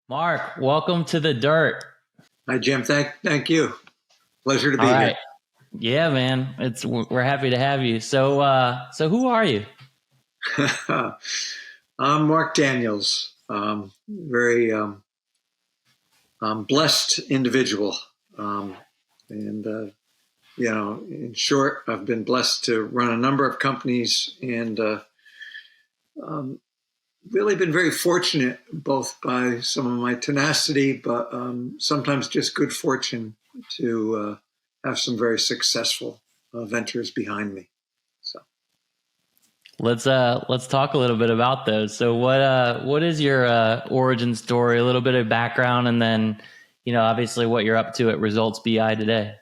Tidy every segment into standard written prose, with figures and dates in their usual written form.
Mark, welcome to the dirt. Hi, Jim. Thank you. Pleasure to be All here. right. Yeah, man. We're happy to have you. So who are you? I'm Marc Daniels. Very blessed individual. Um, and, in short, I've been blessed to run a number of companies and um, really been very fortunate, both by some of my tenacity, but sometimes just good fortune to have some very successful ventures behind me. So. Let's talk a little bit about those. So what is your origin story, a little bit of background, and then, obviously what you're up to at ResultsBI today.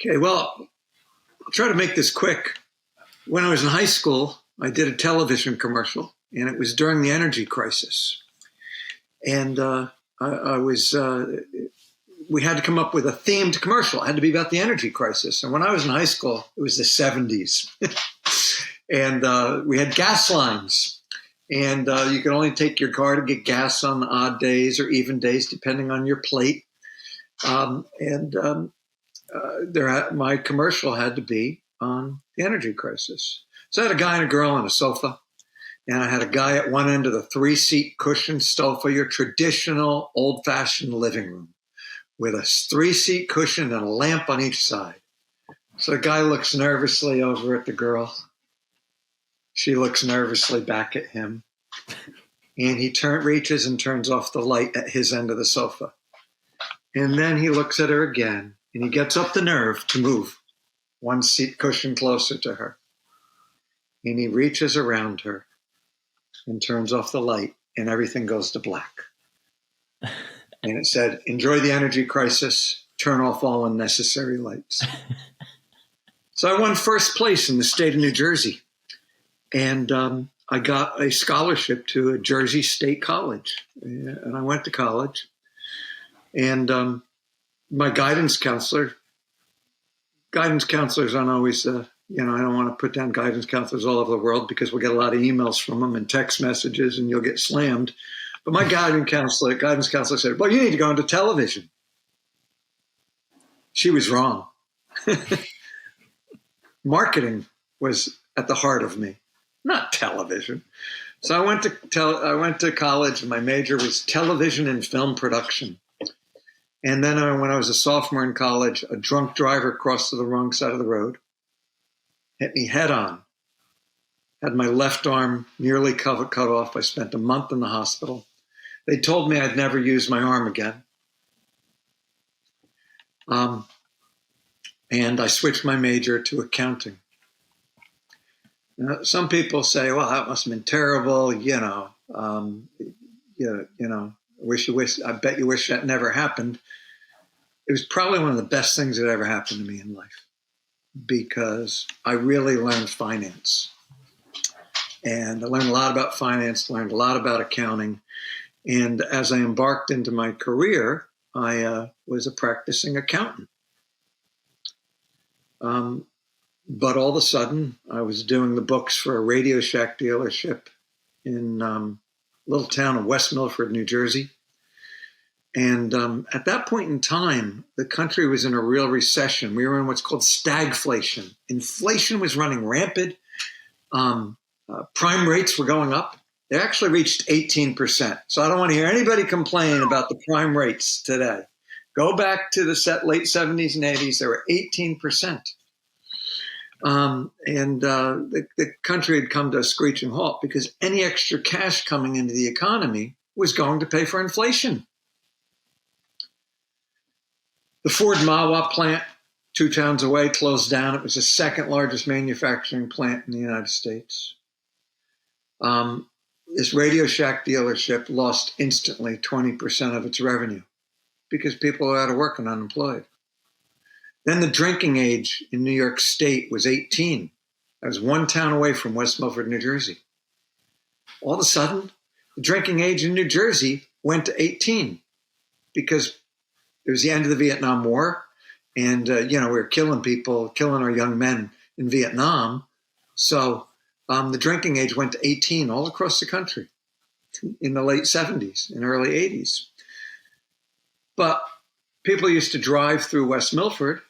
Okay, well, I'll try to make this quick. When I was in high school, I did a television commercial, and it was during the energy crisis. And we had to come up with a themed commercial. It had to be about the energy crisis. And when I was in high school, it was the 70s. And we had gas lines. And you could only take your car to get gas on odd days or even days, depending on your plate. My commercial had to be on the energy crisis. So I had a guy and a girl on a sofa, and I had a guy at one end of the 3-seat cushioned sofa, your traditional old-fashioned living room, with a 3-seat cushion and a lamp on each side. So the guy looks nervously over at the girl. She looks nervously back at him, and he reaches and turns off the light at his end of the sofa. And then he looks at her again, and he gets up the nerve to move one seat cushion closer to her. And he reaches around her and turns off the light, and everything goes to black. And it said, "Enjoy the energy crisis, turn off all unnecessary lights." So I won first place in the state of New Jersey. And I got a scholarship to a Jersey State College. And I went to college. And my guidance counselors aren't always, I don't want to put down guidance counselors all over the world because we'll get a lot of emails from them and text messages and you'll get slammed. But my guidance counselor said, "Well, you need to go into television." She was wrong. Marketing was at the heart of me, not television. So I went to college, and my major was television and film production. And then when I was a sophomore in college, a drunk driver crossed to the wrong side of the road, hit me head on, had my left arm nearly cut off. I spent a month in the hospital. They told me I'd never use my arm again. And I switched my major to accounting. Some people say, "Well, that must have been terrible. I bet you wish that never happened." It was probably one of the best things that ever happened to me in life because I really learned finance. And I learned a lot about finance, learned a lot about accounting. And as I embarked into my career, I was a practicing accountant. But all of a sudden, I was doing the books for a Radio Shack dealership in a little town of West Milford, New Jersey. And at that point in time, the country was in a real recession. We were in what's called stagflation. Inflation was running rampant. Prime rates were going up. They actually reached 18%. So I don't want to hear anybody complain about the prime rates today. Go back to the late 70s and 80s. They were 18%. The country had come to a screeching halt because any extra cash coming into the economy was going to pay for inflation. The Ford Mahwah plant, 2 towns away, closed down. It was the second largest manufacturing plant in the United States. This Radio Shack dealership lost instantly 20% of its revenue because people were out of work and unemployed. Then the drinking age in New York State was 18. I was 1 town away from West Milford, New Jersey. All of a sudden, the drinking age in New Jersey went to 18 because it was the end of the Vietnam War. And, we were killing our young men in Vietnam. So the drinking age went to 18 all across the country. in the late 70s and early 80s. But people used to drive through West Milford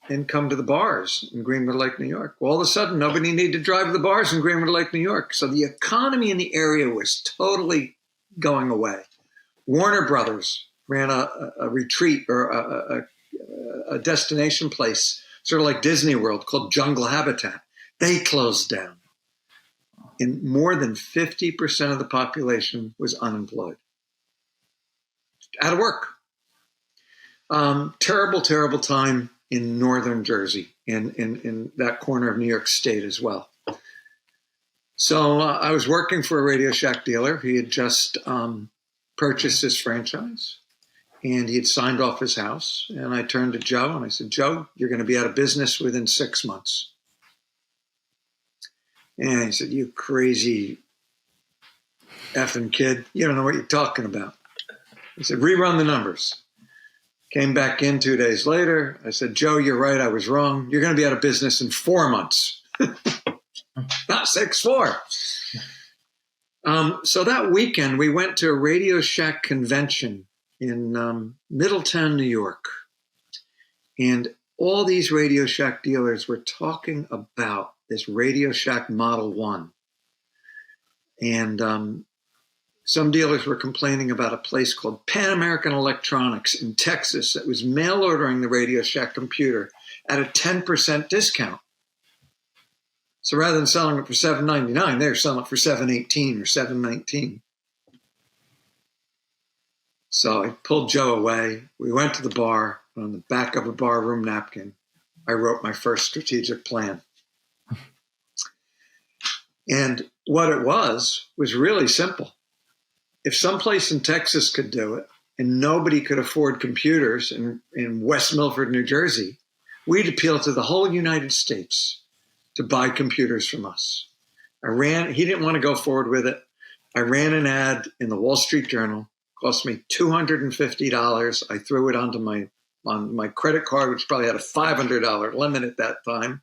and come to the bars in Greenwood Lake, New York. Well, all of a sudden, nobody needed to drive to the bars in Greenwood Lake, New York. So the economy in the area was totally going away. Warner Brothers ran a retreat or a destination place, sort of like Disney World, called Jungle Habitat. They closed down. And more than 50% of the population was unemployed, out of work. Terrible, terrible time in northern Jersey, in that corner of New York State as well. So I was working for a Radio Shack dealer. He had just purchased his franchise, and he had signed off his house. And I turned to Joe and I said, Joe, you're going to be out of business within 6 months. And he said, you crazy effing kid. You don't know what you're talking about. He said, rerun the numbers. Came back in 2 days later. I said, Joe, you're right. I was wrong. You're going to be out of business in 4 months. Not 6, 4. So that weekend, we went to a Radio Shack convention in Middletown, New York. And all these Radio Shack dealers were talking about this Radio Shack Model 1. And some dealers were complaining about a place called Pan American Electronics in Texas that was mail ordering the Radio Shack computer at a 10% discount. So rather than selling it for $7.99, they were selling it for $7.18 or $7.19. So I pulled Joe away. We went to the bar. On the back of a barroom napkin, I wrote my first strategic plan. And what it was really simple. If someplace in Texas could do it and nobody could afford computers in West Milford, New Jersey, we'd appeal to the whole United States to buy computers from us. He didn't want to go forward with it. I ran an ad in the Wall Street Journal, cost me $250. I threw it on my credit card, which probably had a $500 limit at that time.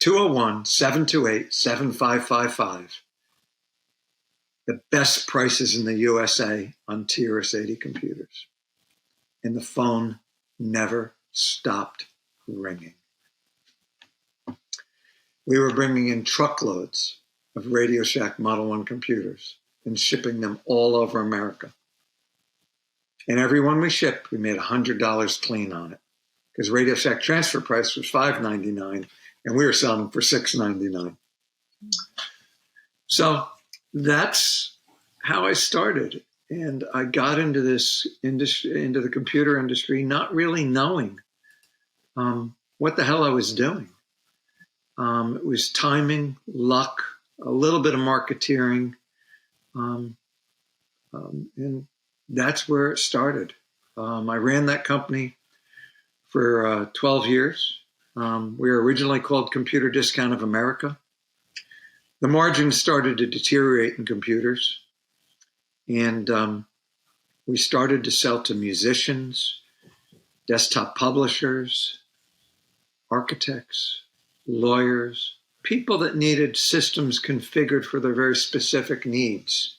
201-728-7555. The best prices in the USA on TRS-80 computers. And the phone never stopped ringing. We were bringing in truckloads of Radio Shack Model 1 computers and shipping them all over America. And every one we shipped, we made $100 clean on it, because Radio Shack transfer price was $5.99, and we were selling them for $6.99. So that's how I started. And I got into this industry, into the computer industry, not really knowing what the hell I was doing. It was timing, luck, a little bit of marketeering, and that's where it started. I ran that company for 12 years. We were originally called Computer Discount of America. The margins started to deteriorate in computers, and we started to sell to musicians, desktop publishers, architects, lawyers, people that needed systems configured for their very specific needs.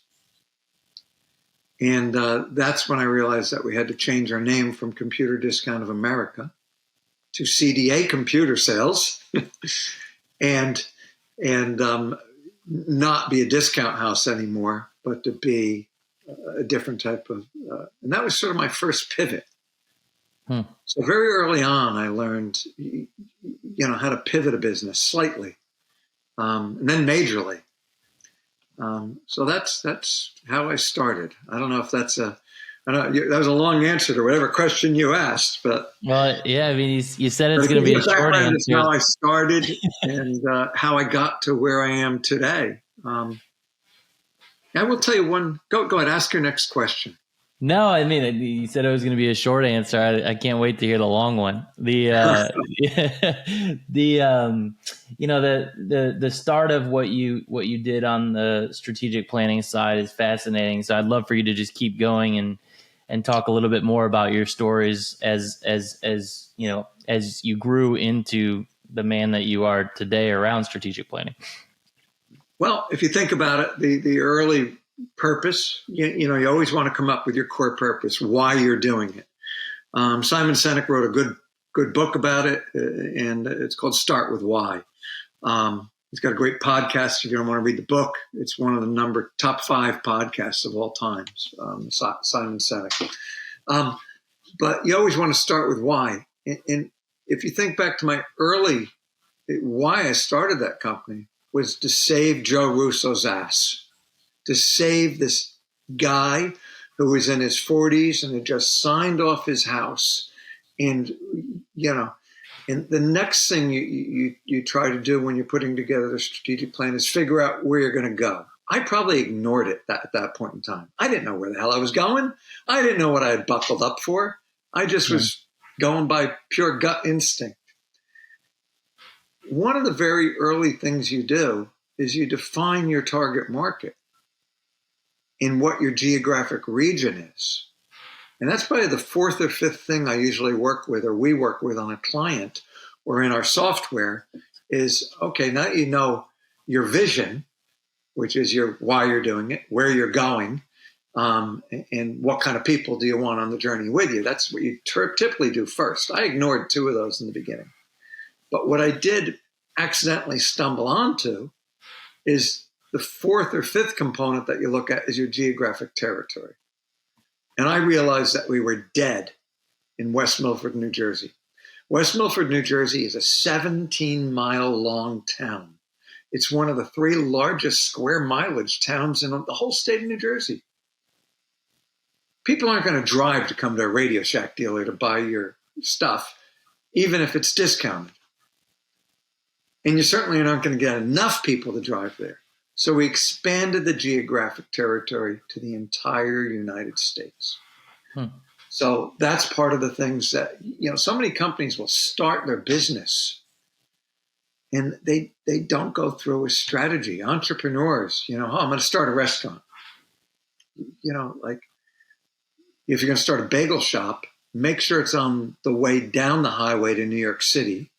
And that's when I realized that we had to change our name from Computer Discount of America to CDA Computer Sales and not be a discount house anymore, but to be a different type of, and that was sort of my first pivot. So very early on, I learned, how to pivot a business slightly, and then majorly. So that's how I started. I don't know if that was a long answer to whatever question you asked, but well, yeah, I mean, you said it's going to be a short answer. That's how I started and how I got to where I am today. I will tell you one. Go ahead, ask your next question. No, I mean, you said it was going to be a short answer. I can't wait to hear the long one. The start of what you did on the strategic planning side is fascinating. So I'd love for you to just keep going and talk a little bit more about your stories as you grew into the man that you are today around strategic planning. Well, if you think about it, the early purpose, you know, you always want to come up with your core purpose, why you're doing it. Simon Sinek wrote a good book about it, and it's called Start with Why. He's got a great podcast. If you don't want to read the book, it's one of the top 5 podcasts of all times. Simon Sinek. But you always want to start with why. And if you think back to my why I started that company was to save Joe Russo's ass, to save this guy who was in his 40s and had just signed off his house. And, you know, and the next thing you try to do when you're putting together the strategic plan is figure out where you're going to go. I probably ignored it at that point in time. I didn't know where the hell I was going. I didn't know what I had buckled up for. I just was going by pure gut instinct. One of the very early things you do is you define your target market in what your geographic region is. And that's probably the 4th or 5th thing I usually work with, or we work with on a client or in our software is, okay, now you know your vision, which is why you're doing it, where you're going, and what kind of people do you want on the journey with you. That's what you typically do first. I ignored 2 of those in the beginning. But what I did accidentally stumble onto is the 4th or 5th component that you look at is your geographic territory. And I realized that we were dead in West Milford, New Jersey. West Milford, New Jersey is a 17-mile long town. It's one of the 3 largest square mileage towns in the whole state of New Jersey. People aren't going to drive to come to a Radio Shack dealer to buy your stuff, even if it's discounted. And you certainly aren't going to get enough people to drive there. So we expanded the geographic territory to the entire United States. So that's part of the things that, you know, so many companies will start their business and they don't go through a strategy. Entrepreneurs, you know, I'm going to start a restaurant. You know, like if you're going to start a bagel shop, make sure it's on the way down the highway to New York City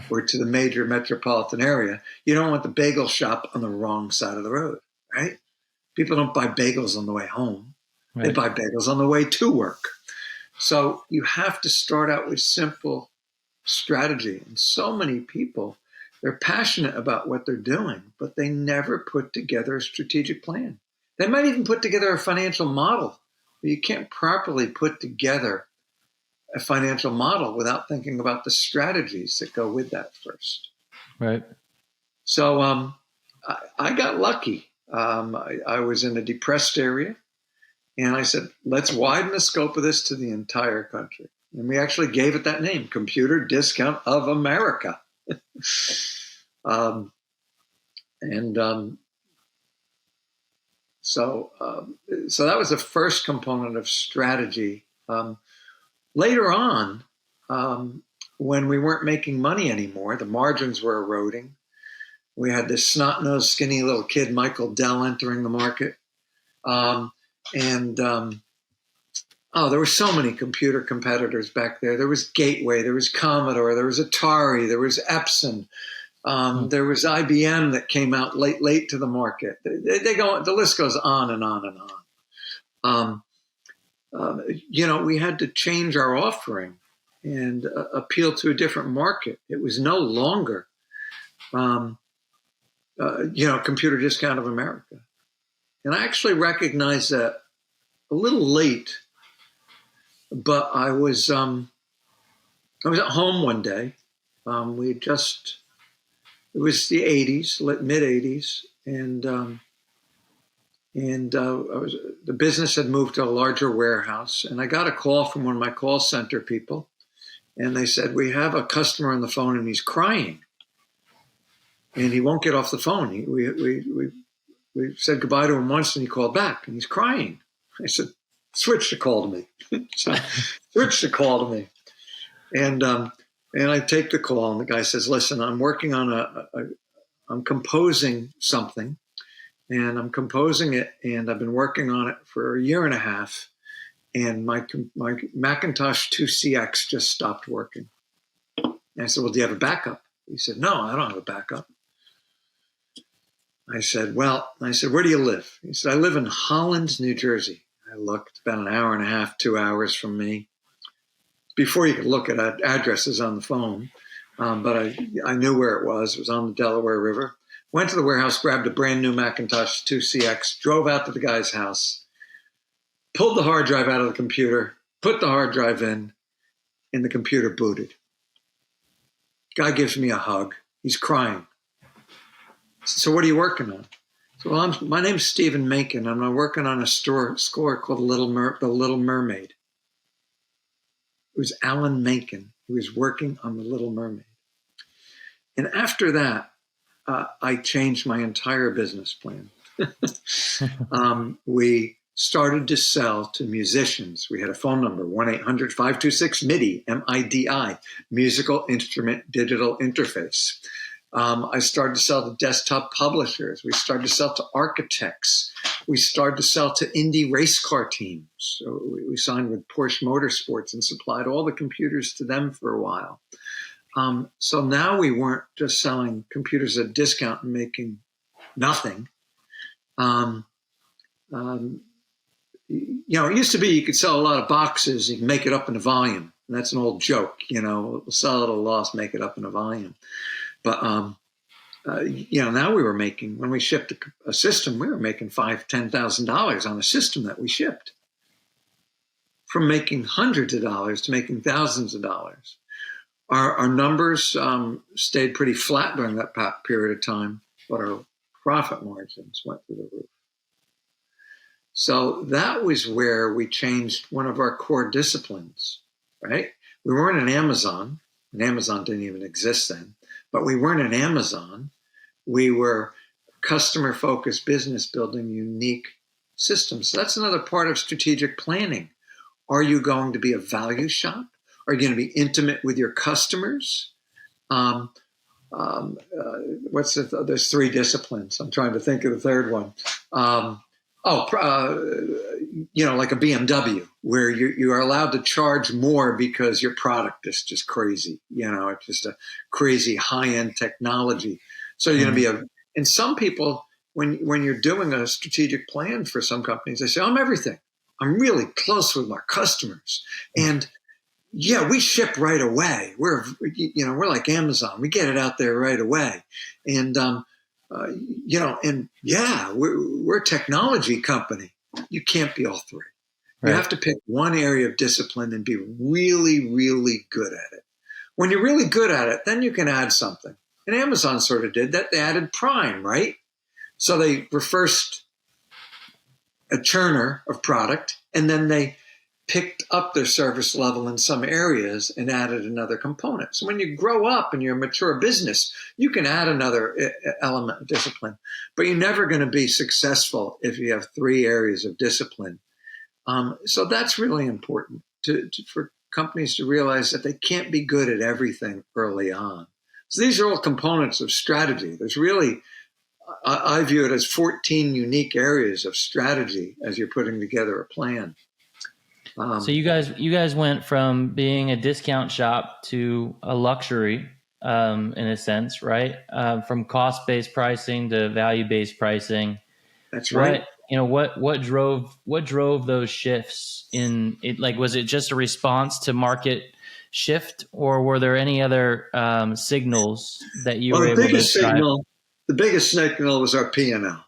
or to the major metropolitan area. You don't want the bagel shop on the wrong side of the road, right? People don't buy bagels on the way home. Right. They buy bagels on the way to work. So you have to start out with simple strategy. And so many people, they're passionate about what they're doing, but they never put together a strategic plan. They might even put together a financial model, but you can't properly put together a financial model without thinking about the strategies that go with that first. Right. So I got lucky. I was in a depressed area, and I said, let's widen the scope of this to the entire country. And we actually gave it that name, Computer Discount of America. So that was the first component of strategy. Later on, when we weren't making money anymore, the margins were eroding. We had this snot-nosed, skinny little kid, Michael Dell, entering the market. There were so many computer competitors back there. There was Gateway, there was Commodore, there was Atari, there was Epson. There was IBM that came out late to the market. The list goes on and on and on. We had to change our offering and appeal to a different market. It was no longer, Computer Discount of America. And I actually recognized that a little late, but I was at home one day. It was the 80s, mid 80s, and the business had moved to a larger warehouse, and I got a call from one of my call center people, and they said, we have a customer on the phone and he's crying, and he won't get off the phone. We said goodbye to him once, and he called back, and he's crying. I said, switch the call to me. So switch the call to me, and I take the call, and the guy says, listen, I'm working on I'm composing something. And I'm composing it, and I've been working on it for a year and a half. And my Macintosh 2CX just stopped working. And I said, well, do you have a backup? He said, no, I don't have a backup. I said, where do you live? He said, I live in Holland, New Jersey. I looked, about an hour and a half, 2 hours from me. Before you could look at addresses on the phone, but I knew where it was. It was on the Delaware River. Went to the warehouse, grabbed a brand new Macintosh 2CX, drove out to the guy's house, pulled the hard drive out of the computer, put the hard drive in, and the computer booted. Guy gives me a hug. He's crying. So what are you working on? So, well, my name's Stephen Macon, and I'm working on a score called The Little Mermaid. It was Alan Menken who was working on The Little Mermaid. And after that, I changed my entire business plan. We started to sell to musicians. We had a phone number, 1-800-526-MIDI, M-I-D-I, Musical Instrument Digital Interface. I started to sell to desktop publishers. We started to sell to architects. We started to sell to indie race car teams. So we signed with Porsche Motorsports and supplied all the computers to them for a while. So now we weren't just selling computers at a discount and making nothing. It used to be you could sell a lot of boxes, you can make it up in a volume. And that's an old joke, we'll sell it at a loss, make it up in a volume. But, now we were making, when we shipped a system, we were making $5,000, $10,000 on a system that we shipped. From making hundreds of dollars to making thousands of dollars. Our numbers stayed pretty flat during that period of time, but our profit margins went through the roof. So that was where we changed one of our core disciplines, right? We weren't an Amazon, and Amazon didn't even exist then, but we weren't an Amazon. We were customer-focused business building unique systems. So that's another part of strategic planning. Are you going to be a value shop? Are you going to be intimate with your customers? There's three disciplines. I'm trying to think of the third one. Like a BMW, where you are allowed to charge more because your product is just crazy. It's just a crazy high-end technology. So you're going to be and some people, when you're doing a strategic plan for some companies, they say, I'm everything. I'm really close with my customers. And yeah, we ship right away. We're like Amazon. We get it out there right away. And, we're a technology company. You can't be all three. Right. You have to pick one area of discipline and be really, really good at it. When you're really good at it, then you can add something. And Amazon sort of did that. They added Prime, right? So they were first a churner of product, and then they picked up their service level in some areas and added another component. So when you grow up and you're a mature business, you can add another element of discipline, but you're never going to be successful if you have three areas of discipline. So that's really important for companies to realize that they can't be good at everything early on. So these are all components of strategy. There's really, I view it as 14 unique areas of strategy as you're putting together a plan. So you guys went from being a discount shop to a luxury, in a sense, right? From cost-based pricing to value-based pricing. That's right. What drove those shifts in it? Like, was it just a response to market shift, or were there any other signals that you were able to drive? The biggest signal was our P&L.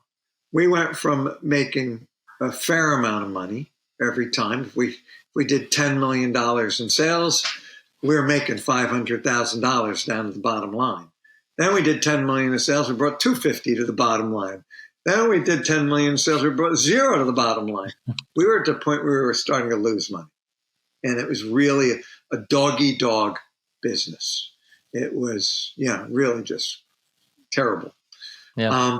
We went from making a fair amount of money every time. If we did $10 million in sales, we were making $500,000 down to the bottom line. Then we did 10 million in sales, we brought $250 to the bottom line. Then we did 10 million in sales, we brought $0 to the bottom line. We were at the point where we were starting to lose money. And it was really a dog-eat-dog business. It was, really just terrible. Yeah.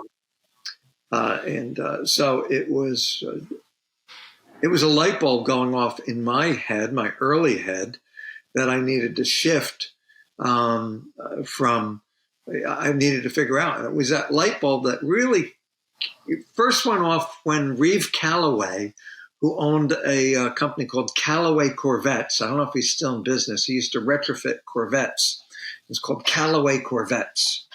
So it was a light bulb going off in my head, my early head, that I needed to shift I needed to figure out. And it was that light bulb that really first went off when Reeve Calloway, who owned a company called Callaway Corvettes. I don't know if he's still in business. He used to retrofit Corvettes. It was called Callaway Corvettes.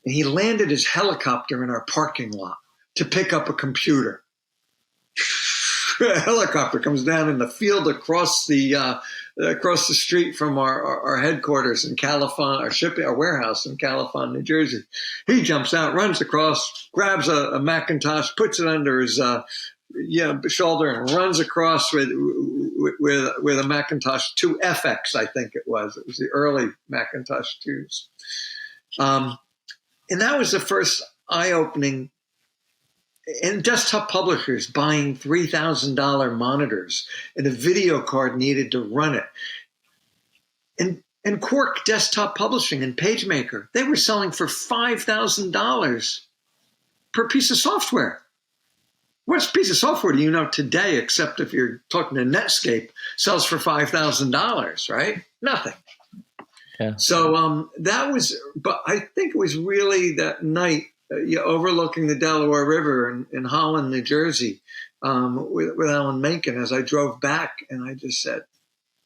and he landed his helicopter in our parking lot to pick up a computer. A helicopter comes down in the field across the street from our headquarters in Califon, our warehouse in Califon, New Jersey. He jumps out, runs across, grabs a Macintosh, puts it under his shoulder, and runs across with a Macintosh 2 FX, I think it was. It was the early Macintosh 2s. And that was the first eye-opening. And desktop publishers buying $3,000 monitors and a video card needed to run it. And Quark Desktop Publishing and PageMaker, they were selling for $5,000 per piece of software. What piece of software do you know today, except if you're talking to Netscape, sells for $5,000, right? Nothing. Yeah. So that was, but I think it was really that night, overlooking the Delaware River in Holland, New Jersey, with Alan Menken, as I drove back, and I just said,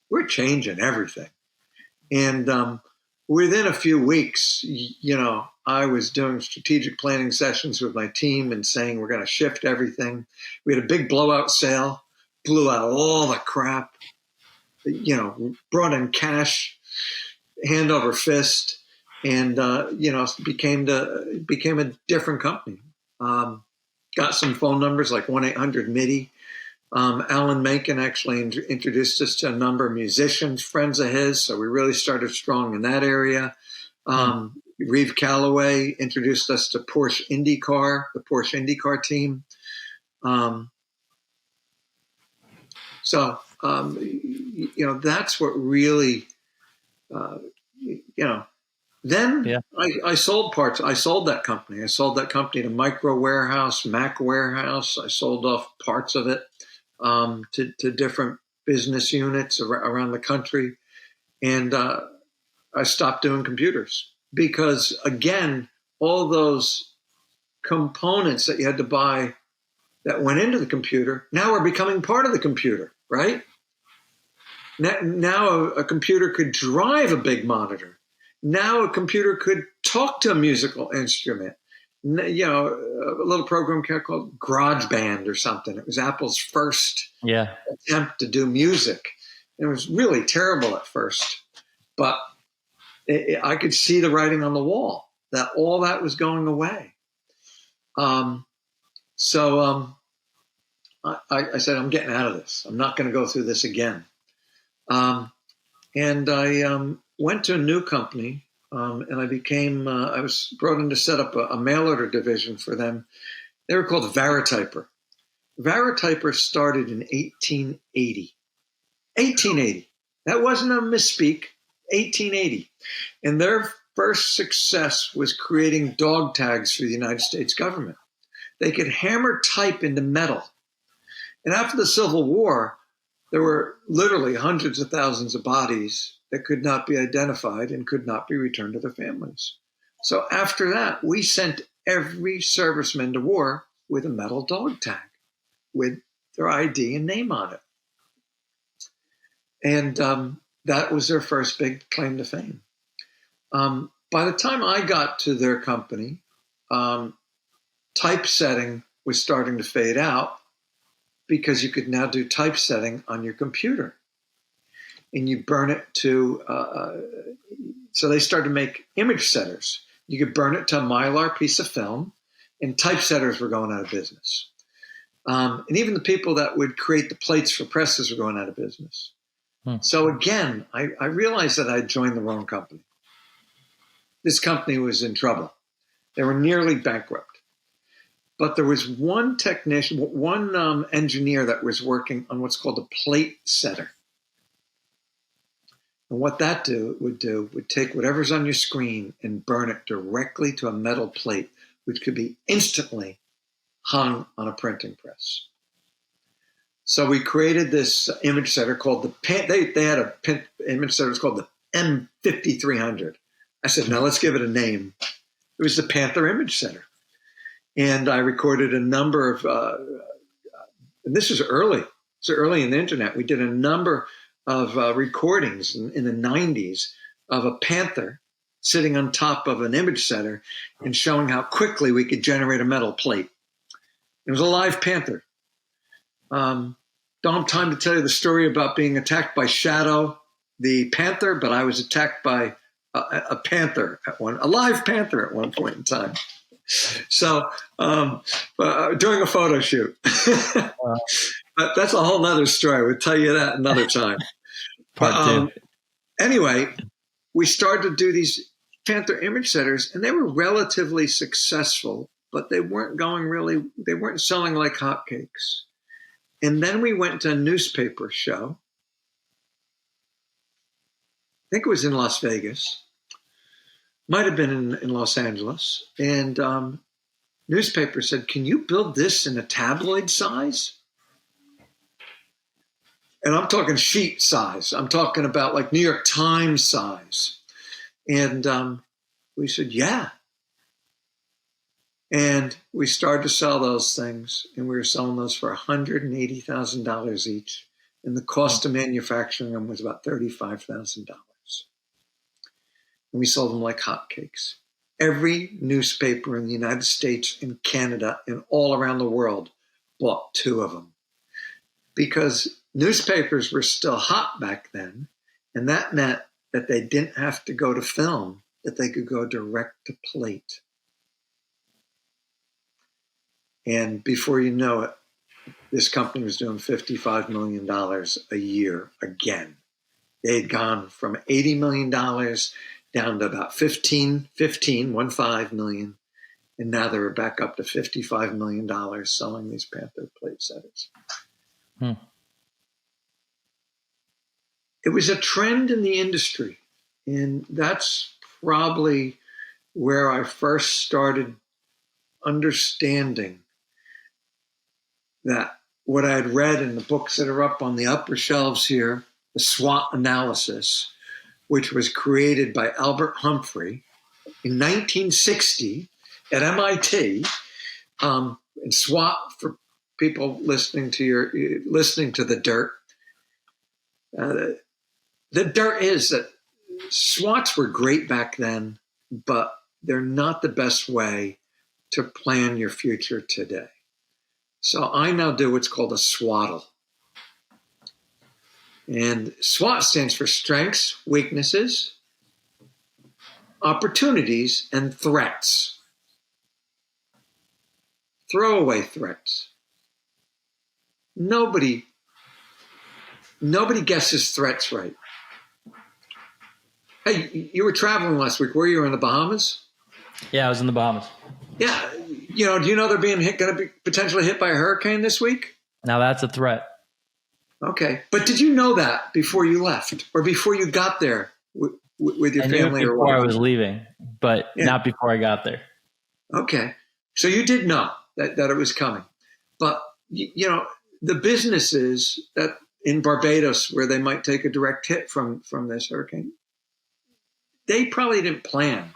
we're changing everything. And within a few weeks, I was doing strategic planning sessions with my team and saying, we're going to shift everything. We had a big blowout sale, blew out all the crap, brought in cash, hand over fist, and became a different company. Got some phone numbers like 1-800-MIDI. Alan Menken actually introduced us to a number of musicians, friends of his, so we really started strong in that area. Reeve Calloway introduced us to Porsche IndyCar, the Porsche IndyCar team. That's what really, Then I sold parts. I sold that company. I sold that company to Micro Warehouse, Mac Warehouse. I sold off parts of it to different business units around the country. And I stopped doing computers because, again, all those components that you had to buy that went into the computer now are becoming part of the computer, right? Now a computer could drive a big monitor. Now a computer could talk to a musical instrument. A little program called GarageBand or something. It was Apple's first attempt to do music. It was really terrible at first, but I could see the writing on the wall that all that was going away. So I said, I'm getting out of this. I'm not going to go through this again. And I went to a new company, and I was brought in to set up a mail order division for them. They were called Varityper. Varityper started in 1880. 1880. That wasn't a misspeak. 1880. And their first success was creating dog tags for the United States government. They could hammer type into metal. And after the Civil War, there were literally hundreds of thousands of bodies that could not be identified and could not be returned to their families. So after that, we sent every serviceman to war with a metal dog tag with their ID and name on it. And that was their first big claim to fame. By the time I got to their company, typesetting was starting to fade out because you could now do typesetting on your computer. And you burn it to, so they started to make image setters. You could burn it to a Mylar piece of film, and typesetters were going out of business. And even the people that would create the plates for presses were going out of business. So again, I realized that I'd joined the wrong company. This company was in trouble. They were nearly bankrupt. But there was one technician, one engineer that was working on what's called a plate setter. And what that would take whatever's on your screen and burn it directly to a metal plate, which could be instantly hung on a printing press. So we created this image setter called they had a image setter called the M5300. I said, now let's give it a name. It was the Panther image setter. And I recorded a number of, and this is early. So early in the internet, we did a number of recordings in the 90s of a Panther sitting on top of an image setter and showing how quickly we could generate a metal plate. It was a live panther. Don't have time to tell you the story about being attacked by Shadow, the panther, but I was attacked by a panther a live panther at one point in time. So during a photo shoot. But that's a whole nother story. We'll tell you that another time. Part two. Anyway, we started to do these panther image setters, and they were relatively successful, but they weren't selling like hotcakes. And then we went to a newspaper show. I think it was in Las Vegas. Might have been in Los Angeles. And newspaper said, "Can you build this in a tabloid size?" And I'm talking sheet size. I'm talking about like New York Times size. And we said, yeah. And we started to sell those things, and we were selling those for $180,000 each. And the cost of manufacturing them was about $35,000. And we sold them like hotcakes. Every newspaper in the United States and Canada and all around the world bought 2 of them. Because newspapers were still hot back then, and that meant that they didn't have to go to film, that they could go direct to plate. And before you know it, this company was doing $55 million a year again. They had gone from $80 million down to about 15 million. And now they were back up to $55 million selling these Panther plate setters. It was a trend in the industry. And that's probably where I first started understanding that what I had read in the books that are up on the upper shelves here, the SWOT analysis, which was created by Albert Humphrey in 1960 at MIT. And SWOT, for people listening to the dirt, the dirt is that SWOTs were great back then, but they're not the best way to plan your future today. So I now do what's called a SWOTL. And SWOT stands for strengths, weaknesses, opportunities, and threats. Throwaway threats. Nobody guesses threats right. Hey, you were traveling last week. Were you in the Bahamas? Yeah, I was in the Bahamas. Yeah. Do you know they're going to be potentially hit by a hurricane this week? Now that's a threat. Okay. But did you know that before you left or before you got there with your family? Before I was leaving, but not before I got there. Okay. So you did know that it was coming. But, the businesses that in Barbados where they might take a direct hit from this hurricane, they probably didn't plan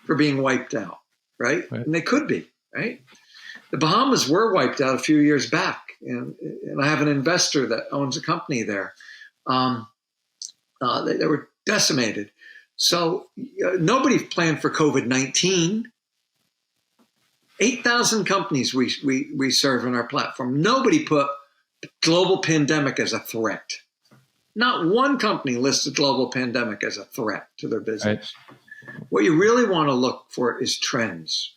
for being wiped out, right? And they could be, right? The Bahamas were wiped out a few years back, and I have an investor that owns a company there. They were decimated. So nobody planned for COVID-19. 8,000 companies we serve on our platform. Nobody put global pandemic as a threat. Not one company listed global pandemic as a threat to their business. Right. What you really want to look for is trends.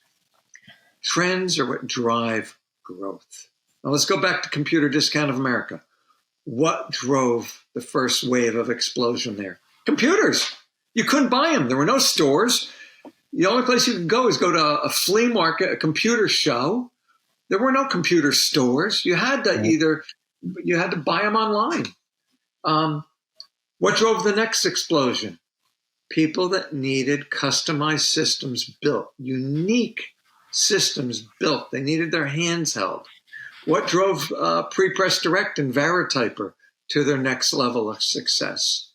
Trends are what drive growth. Now let's go back to Computer Discount of America. What drove the first wave of explosion there? Computers. You couldn't buy them. There were no stores. The only place you could go is go to a flea market, a computer show. There were no computer stores. You had to buy them online. What drove the next explosion? People that needed customized systems built, unique systems built. They needed their hands held. What drove Prepress Direct and Varityper to their next level of success?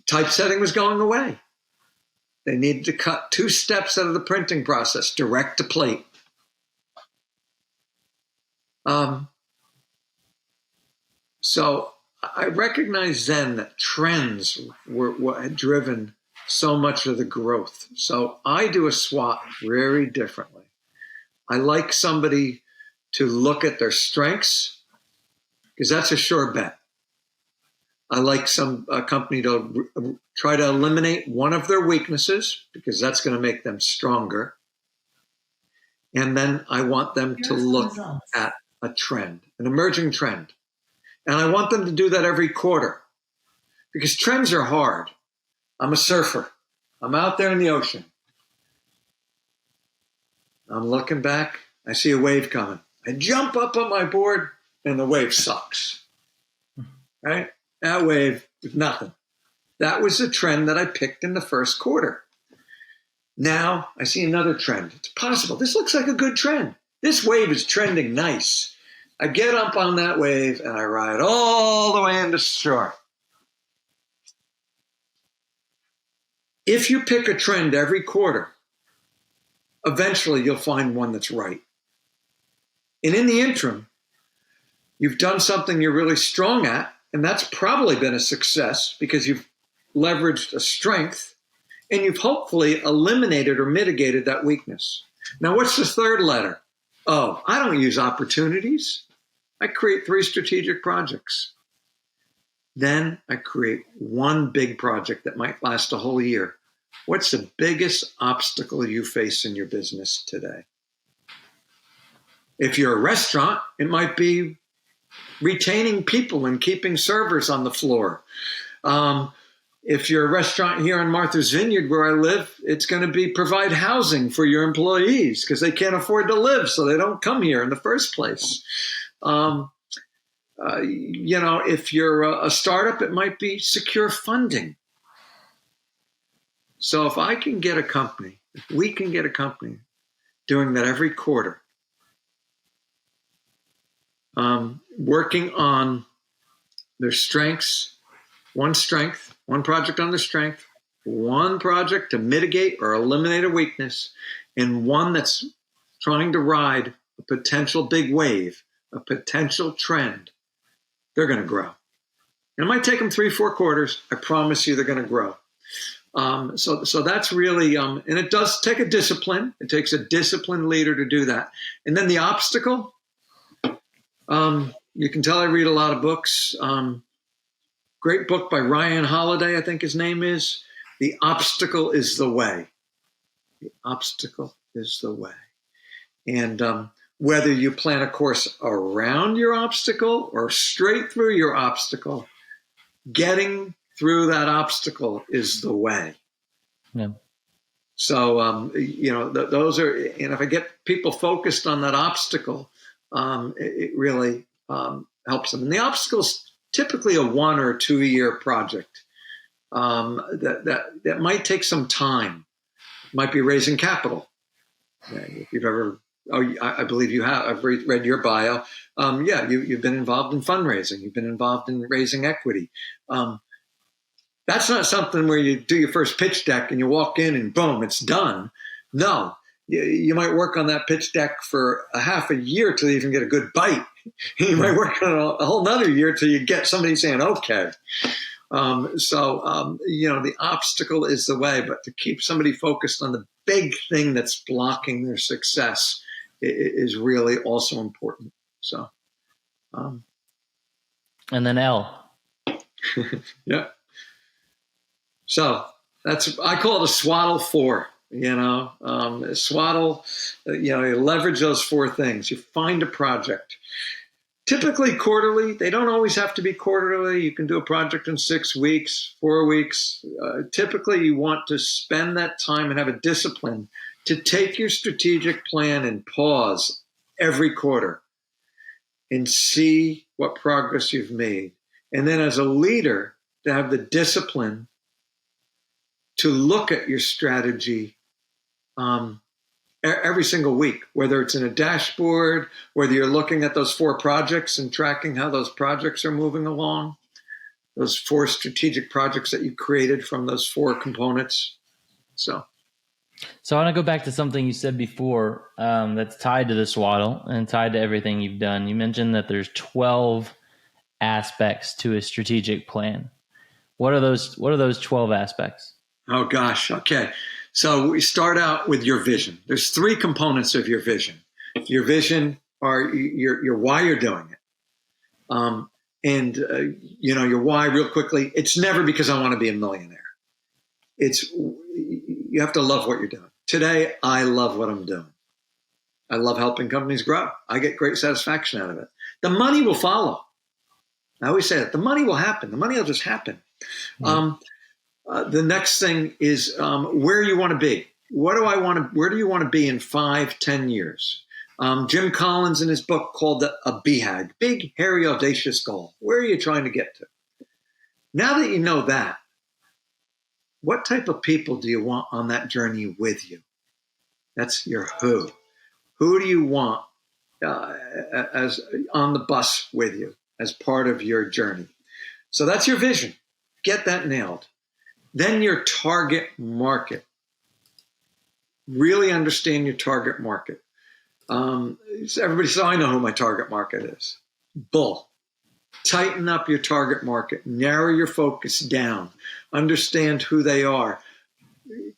Typesetting was going away. They needed to cut 2 steps out of the printing process, direct to plate. So I recognized then that trends were what had driven so much of the growth. So I do a SWOT very differently. I like somebody to look at their strengths because that's a sure bet. I like a company to try to eliminate one of their weaknesses because that's going to make them stronger. And then I want them to look at a trend, an emerging trend. And I want them to do that every quarter because trends are hard. I'm a surfer. I'm out there in the ocean. I'm looking back. I see a wave coming. I jump up on my board and the wave sucks. Right? That wave is nothing. That was the trend that I picked in the first quarter. Now I see another trend. It's possible. This looks like a good trend. This wave is trending nice. I get up on that wave and I ride all the way into shore. If you pick a trend every quarter, eventually you'll find one that's right. And in the interim, you've done something you're really strong at, and that's probably been a success because you've leveraged a strength and you've hopefully eliminated or mitigated that weakness. Now, what's the third letter? Oh, I don't use opportunities. I create 3 strategic projects. Then I create one big project that might last a whole year. What's the biggest obstacle you face in your business today? If you're a restaurant, it might be retaining people and keeping servers on the floor. If you're a restaurant here in Martha's Vineyard where I live, it's going to be provide housing for your employees because they can't afford to live, so they don't come here in the first place. If you're a startup, it might be secure funding. So if we can get a company doing that every quarter, working on their strengths, one project on their strength, one project to mitigate or eliminate a weakness, and one that's trying to ride a potential big wave, a potential trend, they're going to grow. It might take them 3-4 quarters. I promise you they're going to grow. So that's really, and it does take a discipline. It takes a disciplined leader to do that. And then the obstacle, you can tell I read a lot of books. Great book by Ryan Holiday, I think his name is. The Obstacle is the Way. The obstacle is the way. And whether you plan a course around your obstacle or straight through your obstacle, getting through that obstacle is the way. Yeah. So, those are, and if I get people focused on that obstacle, it really helps them. And the obstacle is typically a 1 or 2 year project that might take some time. It might be raising capital. If you've ever, I believe you have. I've read your bio. You've been involved in fundraising. You've been involved in raising equity. That's not something where you do your first pitch deck and you walk in and boom, it's done. No, you might work on that pitch deck for a half a year till you even get a good bite. You might work on a whole nother year till you get somebody saying, okay. The obstacle is the way, but to keep somebody focused on the big thing that's blocking their success is really also important. So, and then L. Yeah. So I call it a swaddle 4. Swaddle. You leverage those 4 things. You find a project. Typically quarterly. They don't always have to be quarterly. You can do a project in 6 weeks, 4 weeks. Typically, you want to spend that time and have a discipline to take your strategic plan and pause every quarter and see what progress you've made. And then as a leader, to have the discipline to look at your strategy every single week, whether it's in a dashboard, whether you're looking at those 4 projects and tracking how those projects are moving along, those 4 strategic projects that you created from those 4 components. So I want to go back to something you said before that's tied to the swaddle and tied to everything you've done. You mentioned that there's 12 aspects to a strategic plan. What are those 12 aspects? Oh gosh. Okay. So we start out with your vision. There's three components of your vision. Your vision are your why you're doing it. Your why real quickly. It's never because I want to be a millionaire. You have to love what you're doing. Today, I love what I'm doing. I love helping companies grow. I get great satisfaction out of it. The money will follow. I always say that the money will happen. The money will just happen. The next thing is where you want to be. Where do you want to be in 5-10 years? Jim Collins in his book called it a BHAG, big, hairy, audacious goal. Where are you trying to get to? Now that you know that, what type of people do you want on that journey with you? That's your who. Who do you want as on the bus with you as part of your journey? So that's your vision. Get that nailed. Then your target market. Really understand your target market. Everybody says, I know who my target market is. Bull. Tighten up your target market. Narrow your focus down. Understand who they are.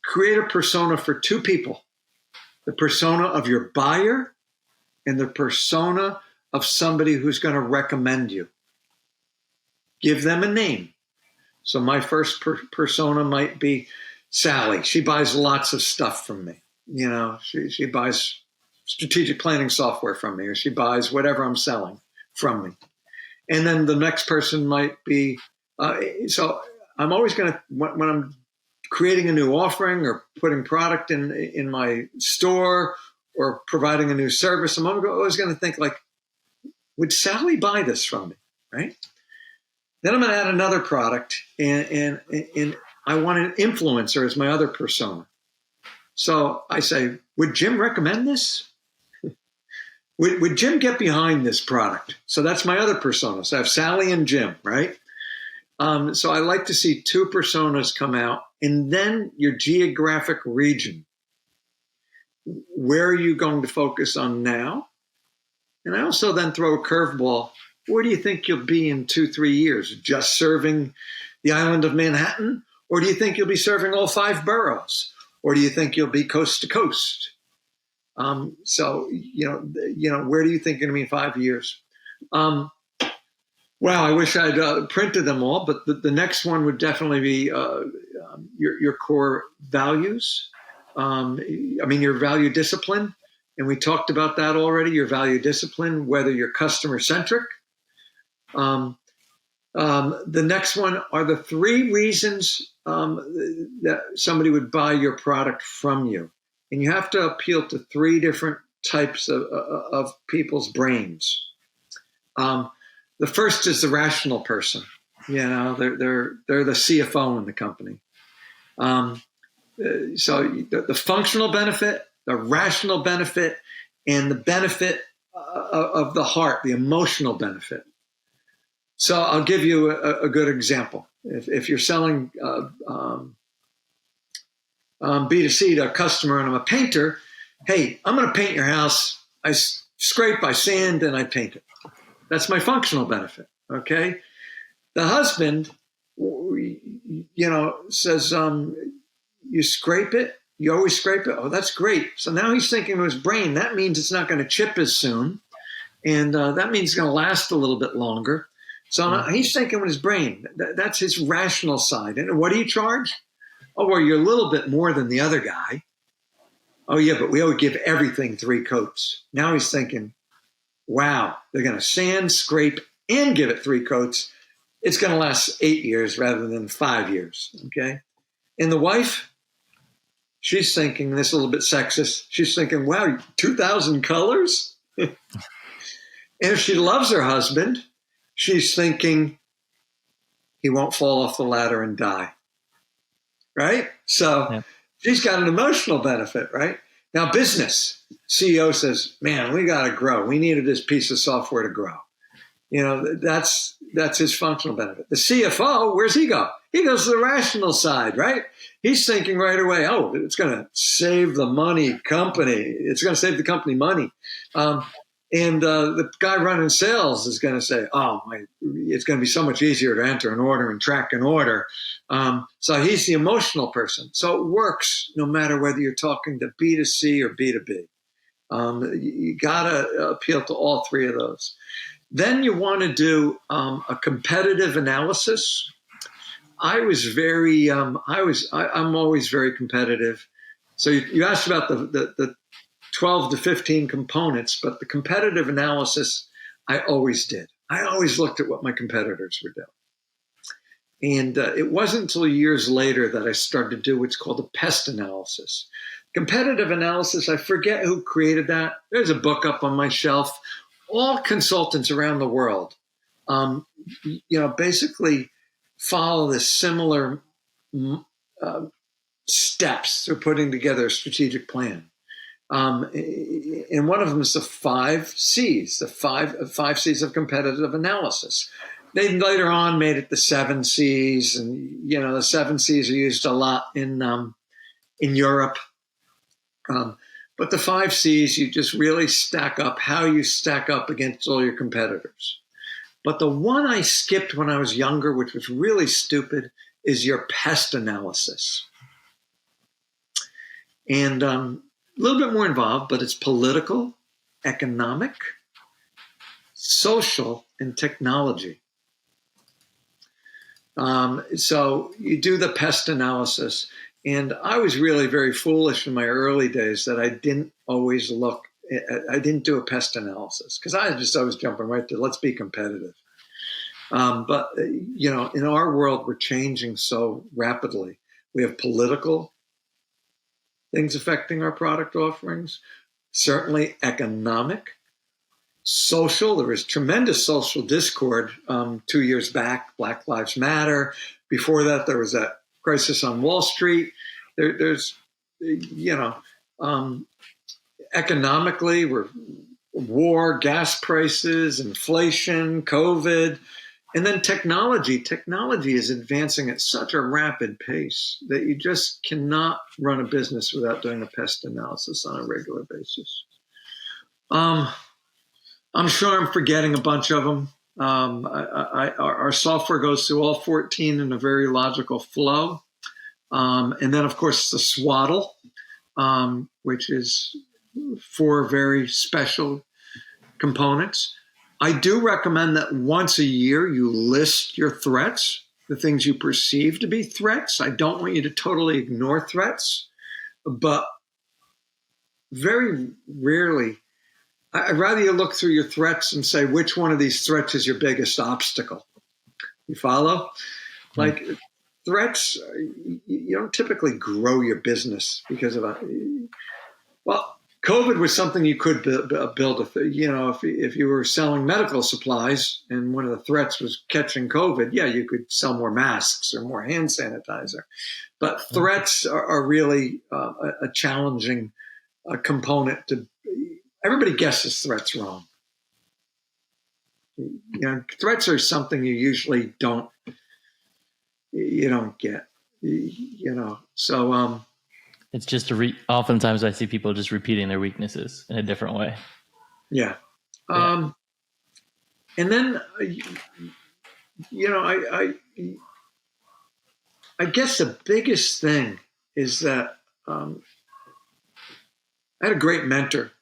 Create a persona for two people. The persona of your buyer and the persona of somebody who's going to recommend you. Give them a name. So my first persona might be Sally. She buys lots of stuff from me. She buys strategic planning software from me, or she buys whatever I'm selling from me. And then the next person might be, so I'm always going to, when I'm creating a new offering or putting product in my store or providing a new service, I'm always going to think like, would Sally buy this from me, right? Then I'm going to add another product, and I want an influencer as my other persona. So I say, would Jim recommend this? Would Jim get behind this product? So that's my other persona. So I have Sally and Jim, right? So I like to see two personas come out, and then your geographic region. Where are you going to focus on now? And I also then throw a curveball. Where do you think you'll be in 2-3 years? Just serving the island of Manhattan? Or do you think you'll be serving all 5 boroughs? Or do you think you'll be coast to coast? So, where do you think you're going to be in 5 years? Wow, I wish I'd printed them all, but the next one would definitely be your core values. Your value discipline. And we talked about that already, your value discipline, whether you're customer centric. The next one are the 3 reasons that somebody would buy your product from you. And you have to appeal to 3 different types of people's brains. The first is the rational person. They're the CFO in the company. So the functional benefit, the rational benefit, and the benefit of the heart, the emotional benefit. So I'll give you a good example. If you're selling B2C to a customer and I'm a painter, hey, I'm going to paint your house. I scrape, I sand, and I paint it. That's my functional benefit, okay? The husband, says, you scrape it, you always scrape it. Oh, that's great. So now he's thinking in his brain, that means it's not going to chip as soon. And that means it's going to last a little bit longer. So he's thinking with his brain. That's his rational side. And what do you charge? Oh, well, you're a little bit more than the other guy. Oh, yeah, but we always give everything 3 coats. Now he's thinking, wow, they're going to sand, scrape, and give it 3 coats. It's going to last 8 years rather than 5 years, okay? And the wife, she's thinking, this is a little bit sexist, she's thinking, wow, 2,000 colors? And if she loves her husband, she's thinking, he won't fall off the ladder and die, right? So she's got an emotional benefit, right? Now business, CEO says, man, we got to grow. We needed this piece of software to grow. That's his functional benefit. The CFO, where's he go? He goes to the rational side, right? He's thinking right away, oh, it's going to save the company. It's going to save the company money. And And the guy running sales is going to say, it's going to be so much easier to enter an order and track an order. So he's the emotional person. So it works no matter whether you're talking to B2C or B2B. You got to appeal to all three of those. Then you want to do a competitive analysis. I'm always very competitive. So you asked about the 12 to 15 components, but the competitive analysis I always did. I always looked at what my competitors were doing. And it wasn't until years later that I started to do what's called a pest analysis. Competitive analysis, I forget who created that. There's a book up on my shelf. All consultants around the world, basically follow this similar steps to putting together a strategic plan. And one of them is the 5 C's, the five C's of competitive analysis. They later on made it the 7 C's, and the 7 C's are used a lot in Europe. But the 5 C's, you just really stack up how you stack up against all your competitors. But the one I skipped when I was younger, which was really stupid, is your pest analysis. And a little bit more involved, but it's political, economic, social, and technology. So you do the pest analysis. And I was really very foolish in my early days that I didn't do a pest analysis because I was jumping right to let's be competitive. But in our world, we're changing so rapidly. We have political things affecting our product offerings, certainly economic, social. There was tremendous social discord 2 years back, Black Lives Matter. Before that, there was that crisis on Wall Street. There's economically, we're war, gas prices, inflation, COVID, and then technology. Technology is advancing at such a rapid pace that you just cannot run a business without doing a pest analysis on a regular basis. I'm sure I'm forgetting a bunch of them. Our software goes through all 14 in a very logical flow. And then, of course, the swaddle, which is 4 very special components. I do recommend that once a year you list your threats, the things you perceive to be threats. I don't want you to totally ignore threats, but very rarely, I'd rather you look through your threats and say, which one of these threats is your biggest obstacle? You follow? Like threats, you don't typically grow your business because of COVID was something you could build. If you were selling medical supplies and one of the threats was catching COVID, you could sell more masks or more hand sanitizer. But threats are really a challenging component to. Everybody guesses threats wrong. Threats are something you usually don't get. So. It's just oftentimes I see people just repeating their weaknesses in a different way. Yeah. And then, I guess the biggest thing is that I had a great mentor.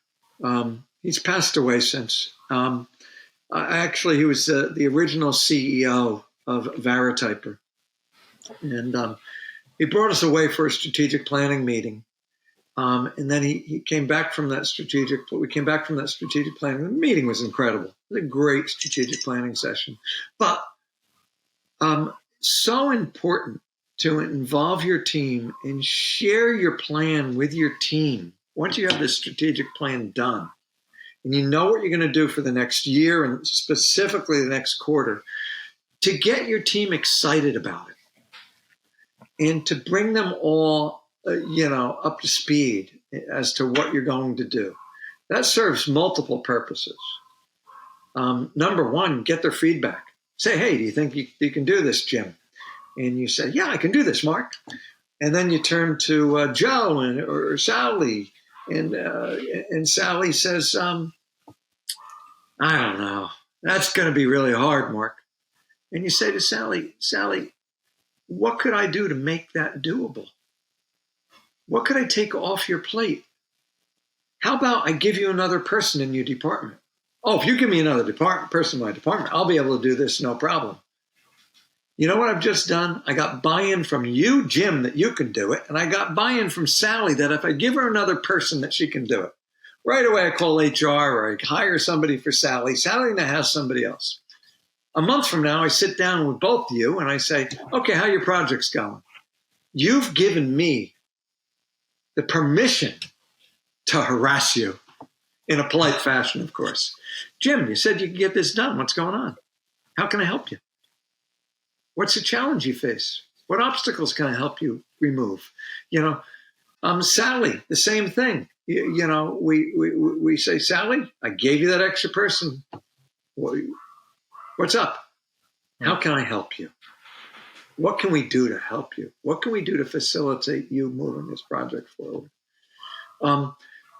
He's passed away since. Actually, he was the original CEO of Varityper. And he brought us away for a strategic planning meeting. And then he came back from that we came back from that strategic planning. The meeting was incredible. It was a great strategic planning session. But so important to involve your team and share your plan with your team. Once you have this strategic plan done, and you know what you're going to do for the next year and specifically the next quarter, to get your team excited about it. And to bring them all, up to speed as to what you're going to do. That serves multiple purposes. Number one, get their feedback. Say, hey, do you think you can do this, Jim? And you say, yeah, I can do this, Mark. And then you turn to Joe or Sally, and Sally says, I don't know. That's going to be really hard, Mark. And you say to Sally, what could I do to make that doable? What could I take off your plate? How about I give you another person in your department? Oh, if you give me another person in my department, I'll be able to do this no problem. You know what I've just done? I got buy-in from you, Jim, that you can do it. And I got buy-in from Sally that if I give her another person that she can do it. Right away, I call HR or I hire somebody for Sally. Sally now has somebody else. A month from now, I sit down with both of you and I say, okay, how your project's going? You've given me the permission to harass you in a polite fashion, of course. Jim, you said you could get this done. What's going on? How can I help you? What's the challenge you face? What obstacles can I help you remove? Sally, the same thing. We say, Sally, I gave you that extra person. What's up? How can I help you? What can we do to help you? What can we do to facilitate you moving this project forward?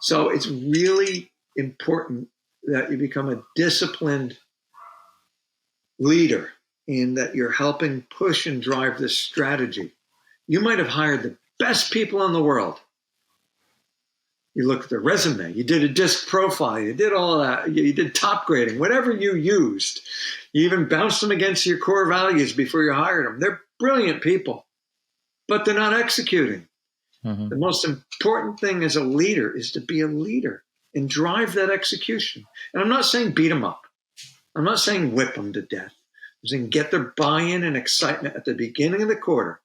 So it's really important that you become a disciplined leader in that you're helping push and drive this strategy. You might have hired the best people in the world. You look at their resume, you did a disc profile, you did all of that, you did top grading, whatever you used. You even bounced them against your core values before you hired them. They're brilliant people, but they're not executing. Mm-hmm. The most important thing as a leader is to be a leader and drive that execution. And I'm not saying beat them up. I'm not saying whip them to death. I'm saying get their buy-in and excitement at the beginning of the quarter.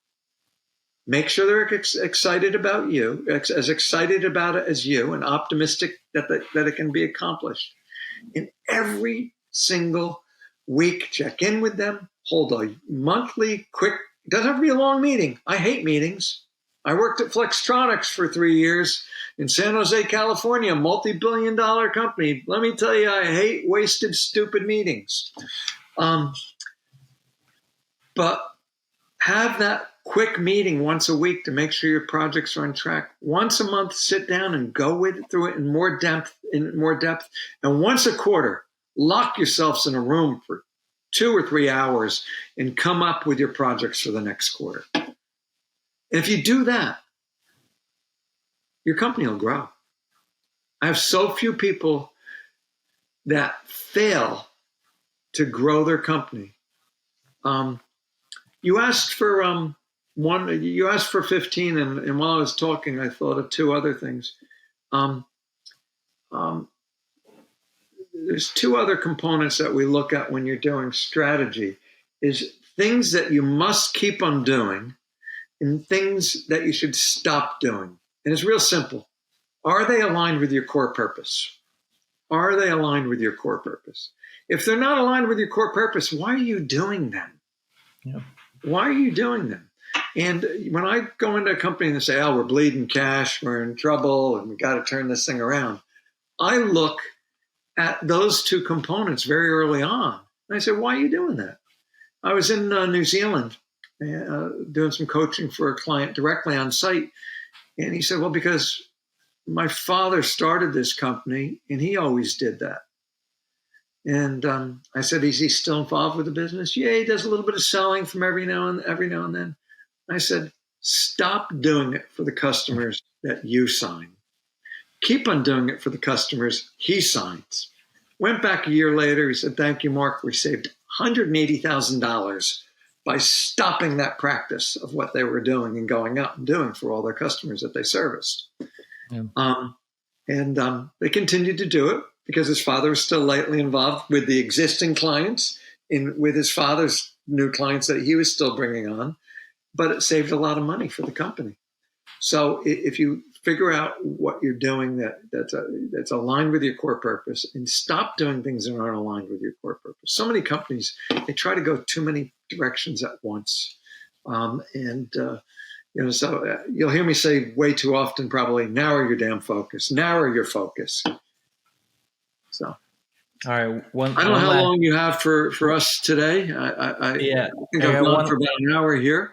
Make sure they're excited about you, as excited about it as you, and optimistic that it can be accomplished. In every single week, check in with them, hold a monthly quick, it doesn't have to be a long meeting. I hate meetings. I worked at Flextronics for 3 years in San Jose, California, a multi-billion-dollar company. Let me tell you, I hate wasted, stupid meetings. But have that quick meeting once a week to make sure your projects are on track. Once a month, sit down and go through it in more depth. And once a quarter, lock yourselves in a room for 2 or 3 hours and come up with your projects for the next quarter. And if you do that, your company will grow. I have so few people that fail to grow their company. You asked for You asked for 15, and while I was talking, I thought of 2 other things. There's 2 other components that we look at when you're doing strategy: is things that you must keep on doing and things that you should stop doing. And it's real simple. Are they aligned with your core purpose? Are they aligned with your core purpose? If they're not aligned with your core purpose, why are you doing them? Yeah. Why are you doing them? And when I go into a company and they say, oh, we're bleeding cash, we're in trouble, and we got to turn this thing around, I look at those 2 components very early on. And I say, why are you doing that? I was in New Zealand doing some coaching for a client directly on site. And he said, well, because my father started this company and he always did that. And I said, is he still involved with the business? Yeah, he does a little bit of selling from every now and then. I said, stop doing it for the customers that you sign. Keep on doing it for the customers he signs. Went back a year later. He said, thank you, Mark. We saved $180,000 by stopping that practice of what they were doing and going out and doing for all their customers that they serviced. Yeah. They continued to do it because his father was still lightly involved with the existing clients, with his father's new clients that he was still bringing on, but it saved a lot of money for the company. So if you figure out what you're doing that's aligned with your core purpose and stop doing things that aren't aligned with your core purpose. So many companies, they try to go too many directions at once. So you'll hear me say way too often, probably, narrow your damn focus, narrow your focus. So, all right. I don't know how long you have for us today. I think I've gone for about an hour here.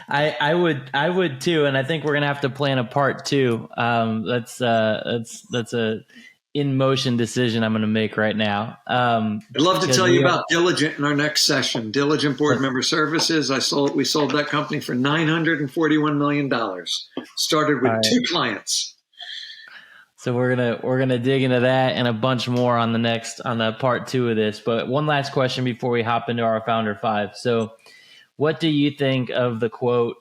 I would too, and I think we're gonna have to plan a part 2. That's a in motion decision I'm going to make right now. I'd love to tell you about Diligent in our next session. Diligent Board Member Services. We sold that company for $941 million. Started with 2 clients. So we're gonna dig into that and a bunch more on the part 2 of this. But one last question before we hop into our Founder 5. So, what do you think of the quote?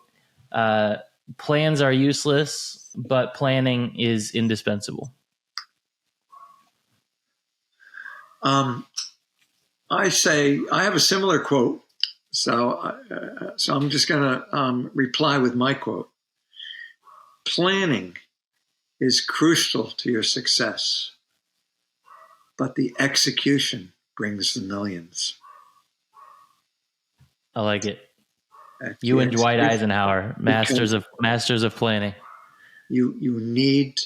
Plans are useless, but planning is indispensable. I say I have a similar quote, so I'm just going to reply with my quote. Planning is crucial to your success, but the execution brings the millions. I like it. You and Dwight Eisenhower, masters of planning. You need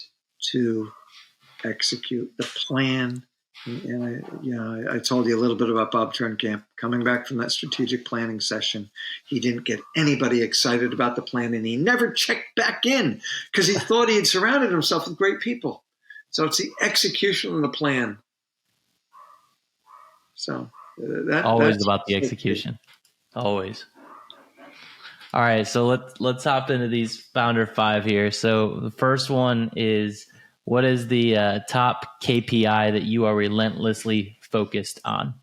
to execute the plan. And I told you a little bit about Bob Turnkamp coming back from that strategic planning session. He didn't get anybody excited about the plan, and he never checked back in because he thought he had surrounded himself with great people. So it's the execution of the plan. So that's about the execution. Always. All right, so let's hop into these Founder 5 here. So the first one is, what is the top KPI that you are relentlessly focused on?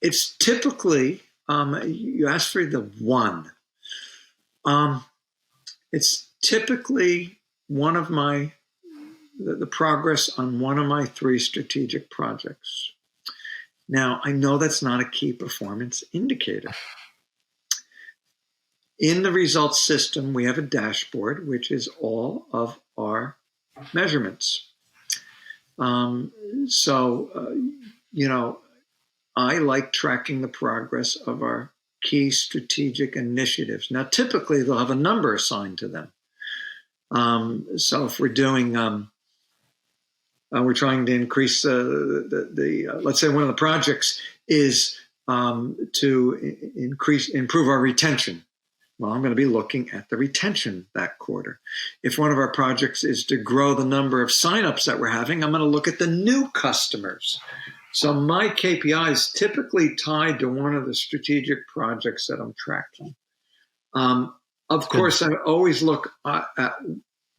It's typically, you asked for the one. It's typically one of the progress on one of my 3 strategic projects. Now, I know that's not a key performance indicator. In the results system, we have a dashboard, which is all of our measurements. I like tracking the progress of our key strategic initiatives. Now, typically, they'll have a number assigned to them. So if we're doing, we're trying to increase let's say one of the projects is to improve our retention. Well, I'm going to be looking at the retention that quarter. If one of our projects is to grow the number of signups that we're having, I'm going to look at the new customers. So my KPI is typically tied to one of the strategic projects that I'm tracking. Of course, I always look at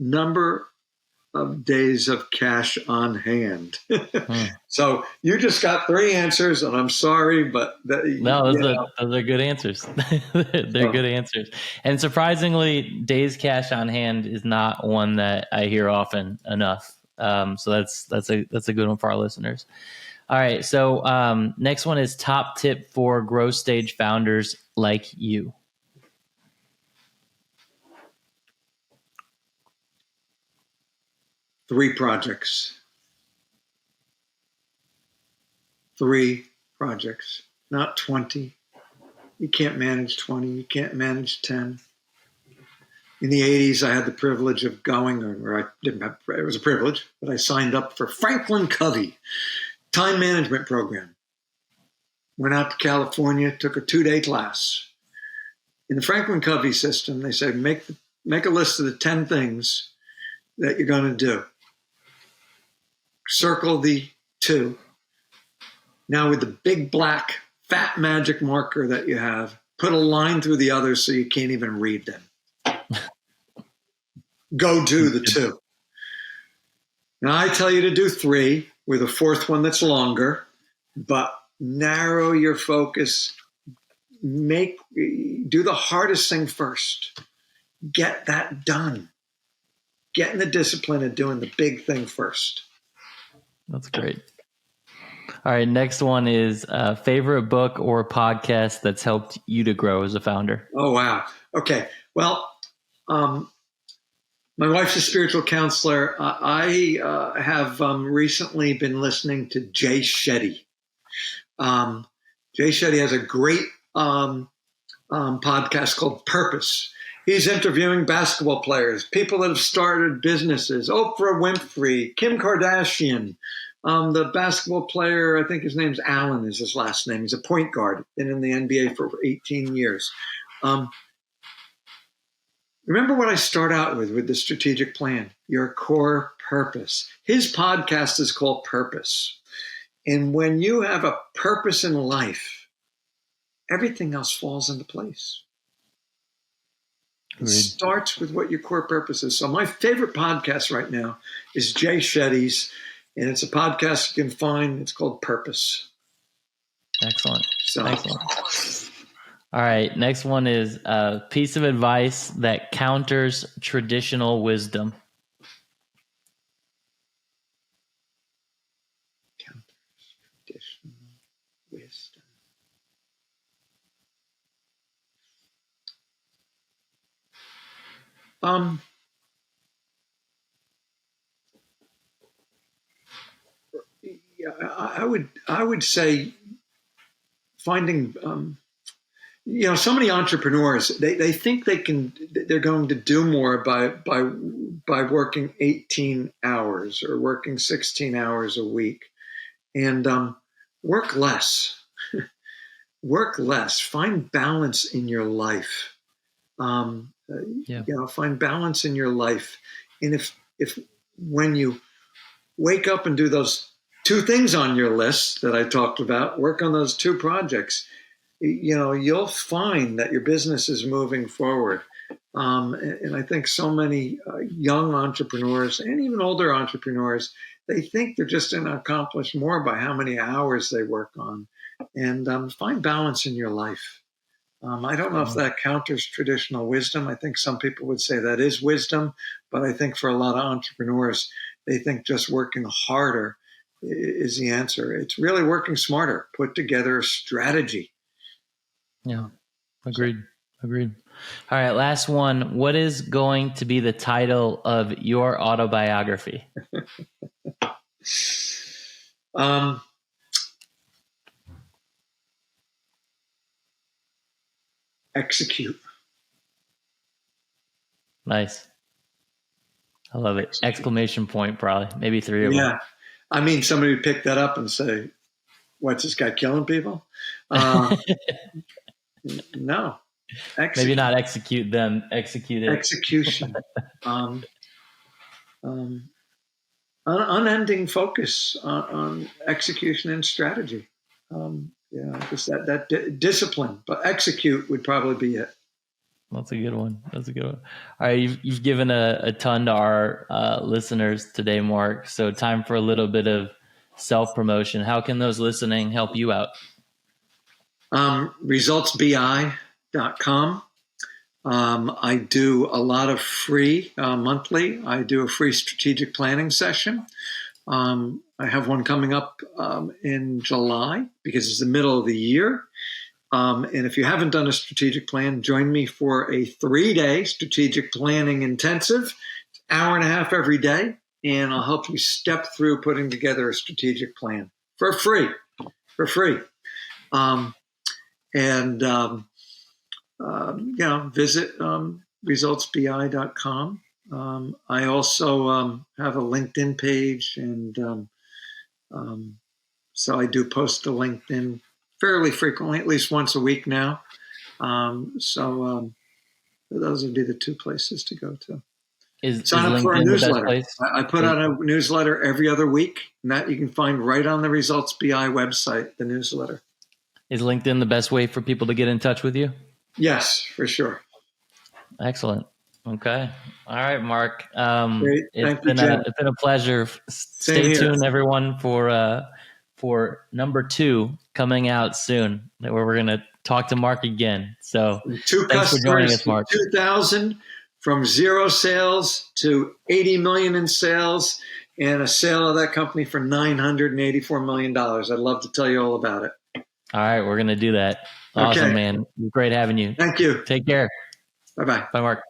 number of days of cash on hand. So you just got 3 answers, and I'm sorry, but those are good answers. They're good answers. And surprisingly, days cash on hand is not one that I hear often enough. So that's a good one for our listeners. All right. So next one is top tip for growth stage founders like you. Three projects, not 20. You can't manage 20. You can't manage 10. In the 80s, I had the privilege of going, or I didn't have, it was a privilege, but I signed up for Franklin Covey time management program. Went out to California, took a 2-day class. In the Franklin Covey system, they say, make a list of the 10 things that you're going to do. Circle the 2. Now with the big black fat magic marker that you have, put a line through the others so you can't even read them. Go do the 2. Now I tell you to do 3 with a 4th one that's longer, but narrow your focus. Do the hardest thing first. Get that done. Get in the discipline of doing the big thing first. That's great. All right. Next one is favorite book or podcast that's helped you to grow as a founder. Oh, wow. Okay. Well, my wife's a spiritual counselor. I have recently been listening to Jay Shetty. Jay Shetty has a great podcast called Purpose. He's interviewing basketball players, people that have started businesses, Oprah Winfrey, Kim Kardashian, the basketball player, I think his name's Allen is his last name. He's a point guard, been in the NBA for 18 years. Remember what I start out with the strategic plan, your core purpose. His podcast is called Purpose. And when you have a purpose in life, everything else falls into place. It starts with what your core purpose is. So my favorite podcast right now is Jay Shetty's, and it's a podcast you can find. It's called Purpose. Excellent. Excellent. All right. Next one is a piece of advice that counters traditional wisdom. Counters traditional wisdom. Yeah, I would say finding, so many entrepreneurs, they think they're going to do more by working 18 hours or working 16 hours a week, and work less. Work less. Find balance in your life. Find balance in your life. And if when you wake up and do those two things on your list that I talked about, work on those two projects, you'll find that your business is moving forward. And I think so many young entrepreneurs and even older entrepreneurs, they think they're just going to accomplish more by how many hours they work on. And find balance in your life. I don't know if that counters traditional wisdom. I think some people would say that is wisdom, but I think for a lot of entrepreneurs, they think just working harder is the answer. It's really working smarter, put together a strategy. Yeah, agreed. All right, last one. What is going to be the title of your autobiography? Execute. Nice. I love it. Execute. Exclamation point, probably. Maybe 3 of them. Yeah. I mean, somebody would pick that up and say, what's this guy killing people? No. Execute. Maybe not execute them, execute it. Execution. Unending focus on execution and strategy. Just that discipline, but execute would probably be it. That's a good one. All right, you've given a ton to our listeners today, Marc. So time for a little bit of self-promotion. How can those listening help you out? ResultsBI.com. I do a lot of free monthly. I do a free strategic planning session. I have one coming up in July because it's the middle of the year. And if you haven't done a strategic plan, join me for a 3-day strategic planning intensive, hour and a half every day. And I'll help you step through putting together a strategic plan for free. Visit ResultsBI.com. I also have a LinkedIn page, and so I do post to LinkedIn fairly frequently, at least once a week now. So those would be the two places to go to. Sign up for a newsletter. I put out a newsletter every other week, and that you can find right on the ResultsBI website, the newsletter. Is LinkedIn the best way for people to get in touch with you? Yes, for sure. Excellent. Okay. All right, Marc. Great. It's been a pleasure. Stay tuned, everyone, for number 2 coming out soon, where we're going to talk to Marc again. So thanks for joining us, Marc. 2000, from 0 sales to 80 million in sales, and a sale of that company for $984 million. I'd love to tell you all about it. All right, we're going to do that. Awesome, man. Great having you. Thank you. Take care. Bye-bye. Bye, Marc.